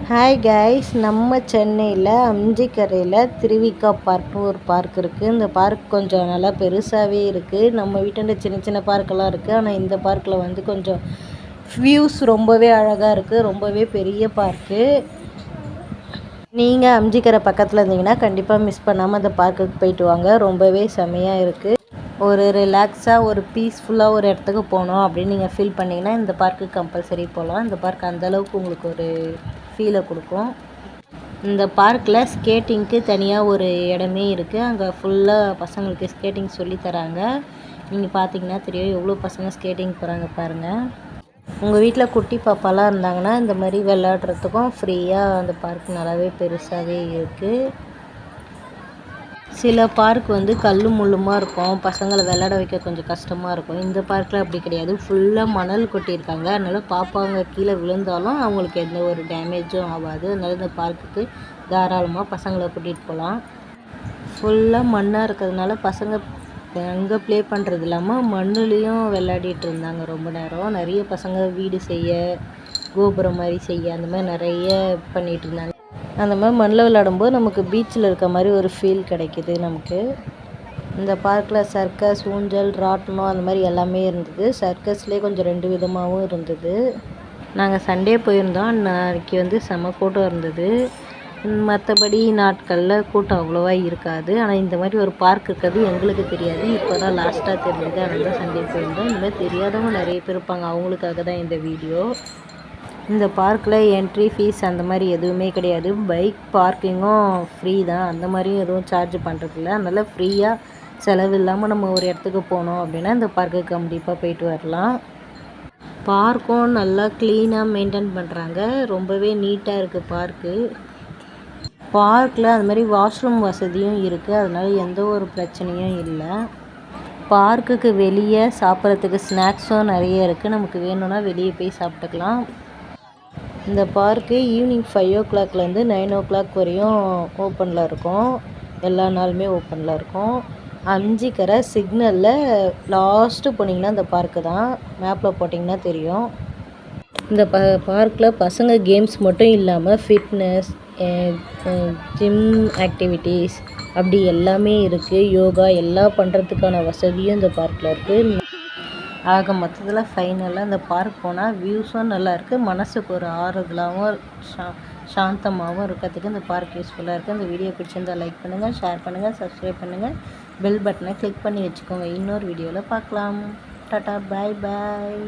Hi guys, நம்ம சென்னையில் அம்ஜிக்கரையில் திருவிக்கா பார்க்னு ஒரு பார்க் இருக்குது. இந்த பார்க் கொஞ்சம் நல்லா பெருசாகவே இருக்குது. நம்ம வீட்டாண்ட சின்ன சின்ன பார்க்கெல்லாம் இருக்குது. ஆனால் இந்த பார்க்கில் வந்து கொஞ்சம் வியூஸ் ரொம்பவே அழகாக இருக்குது. ரொம்பவே பெரிய பார்க்கு. நீங்கள் அம்ஜிக்கரை பக்கத்தில் இருந்தீங்கன்னா கண்டிப்பாக மிஸ் பண்ணாமல் அந்த பார்க்குக்கு போயிட்டு வாங்க. ரொம்பவே செமையாக இருக்குது. ஒரு ரிலாக்ஸாக ஒரு பீஸ்ஃபுல்லாக ஒரு இடத்துக்கு போகணும் அப்படின்னு நீங்கள் ஃபீல் பண்ணிங்கன்னா இந்த பார்க்குக்கு கம்பல்சரி போகலாம். இந்த பார்க் அந்தளவுக்கு உங்களுக்கு ஒரு ஃபீலை கொடுக்கும். இந்த பார்க்கில் ஸ்கேட்டிங்க்கு தனியாக ஒரு இடமே இருக்குது. அங்கே ஃபுல்லாக பசங்களுக்கு ஸ்கேட்டிங் சொல்லி தராங்க. நீங்கள் பார்த்தீங்கன்னா தெரியும் எவ்வளோ பசங்க ஸ்கேட்டிங் போகிறாங்க பாருங்கள். உங்கள் வீட்டில் குட்டி பாப்பாலாம் இருந்தாங்கன்னா இந்த மாதிரி விளையாடுறதுக்கும் ஃப்ரீயாக அந்த பார்க் நல்லாவே பெருசாகவே இருக்குது. சில பார்க் வந்து கல் முள்ளுமாக இருக்கும், பசங்களை விளையாட வைக்க கொஞ்சம் கஷ்டமாக இருக்கும். இந்த பார்க்கில் அப்படி கிடையாது, ஃபுல்லாக மணல் கொட்டியிருக்காங்க. அதனால் பாப்பாங்க கீழே விழுந்தாலும் அவங்களுக்கு எந்த ஒரு டேமேஜும் ஆகாது. அதனால் இந்த பார்க்குக்கு தாராளமாக பசங்களை கூட்டிகிட்டு போகலாம். ஃபுல்லாக மண்ணாக இருக்கிறதுனால பசங்க அங்கே ப்ளே பண்ணுறது இல்லாமல் மண்ணுலேயும் விளையாடிட்டு இருந்தாங்க ரொம்ப நேரம். நிறைய பசங்க வீடு செய்ய, கோபுரம் மாதிரி செய்ய அந்த மாதிரி நிறைய பண்ணிகிட்டு இருந்தாங்க. அந்த மாதிரி மண்ணில் விளையாடும்போது நமக்கு பீச்சில் இருக்க மாதிரி ஒரு ஃபீல் கிடைக்கிது நமக்கு. இந்த பார்க்கில் சர்க்கஸ், ஊஞ்சல், ராட்டினம் அந்த மாதிரி எல்லாமே இருந்தது. சர்க்கஸ்லேயே கொஞ்சம் 2 விதமாகவும் இருந்தது. நாங்கள் சண்டே போயிருந்தோம். அன்றைக்கி வந்து செம கூட்டம் இருந்தது. மற்றபடி நாட்களில் கூட்டம் அவ்வளோவா இருக்காது. ஆனால் இந்த மாதிரி ஒரு பார்க் இருக்கிறது எங்களுக்கு தெரியாது. இப்போ தான் லாஸ்ட்டாக தெரிஞ்சது. அதனால தான் சண்டே போயிருந்தோம். இந்த மாதிரி தெரியாதவங்க நிறைய பேர் இருப்பாங்க, அவங்களுக்காக தான் இந்த வீடியோ. இந்த பார்க்கில் என்ட்ரி ஃபீஸ் அந்த மாதிரி எதுவுமே கிடையாது. பைக் பார்க்கிங்கும் ஃப்ரீ தான். அந்த மாதிரியும் எதுவும் சார்ஜ் பண்ணுறதில்ல. அதனால் ஃப்ரீயாக செலவு இல்லாமல் நம்ம ஒரு இடத்துக்கு போனோம் அப்படின்னா இந்த பார்க்குக்கு கண்டிப்பாக போயிட்டு வரலாம். பார்க்கும் நல்லா க்ளீனாக மெயின்டைன் பண்ணுறாங்க. ரொம்பவே நீட்டாக இருக்குது பார்க்கு. பார்க்கில் அது மாதிரி வாஷ்ரூம் வசதியும் இருக்குது. அதனால் எந்த ஒரு பிரச்சனையும் இல்லை. பார்க்குக்கு வெளியே சாப்பிட்றதுக்கு ஸ்நாக்ஸும் நிறைய இருக்குது. நமக்கு வேணும்னா வெளியே போய் சாப்பிட்டுக்கலாம். இந்த பார்க்கு ஈவினிங் 5 o'clockலேருந்து 9 o'clock வரையும் ஓப்பனில் இருக்கும். எல்லா நாளுமே ஓப்பனில் இருக்கும். அம்ஜிக்கரை சிக்னலில் லாஸ்ட்டு போனீங்கன்னா இந்த பார்க்கு தான். மேப்பில் போட்டிங்கன்னா தெரியும். இந்த பார்க்கில் பசங்க கேம்ஸ் மட்டும் இல்லாமல் ஃபிட்னஸ், ஜிம் ஆக்டிவிட்டீஸ் அப்படி எல்லாமே இருக்குது. யோகா எல்லாம் பண்ணுறதுக்கான வசதியும் இந்த பார்க்கில் இருக்குது. ஆக மொத்தத்தில் ஃபைனலாக இந்த பார்க் போனால் வியூஸும் நல்லாயிருக்கு, மனசுக்கு ஒரு ஆறுதலாகவும் சாந்தமாகவும் இருக்கிறதுக்கு இந்த பார்க் யூஸ்ஃபுல்லாக இருக்குது. இந்த வீடியோ பிடிச்சிருந்தால் லைக் பண்ணுங்கள், ஷேர் பண்ணுங்கள், சப்ஸ்கிரைப் பண்ணுங்கள், பெல் பட்டனை கிளிக் பண்ணி வச்சுக்கோங்க. இன்னொரு வீடியோவில் பார்க்கலாம். டாட்டா, பாய் பாய்.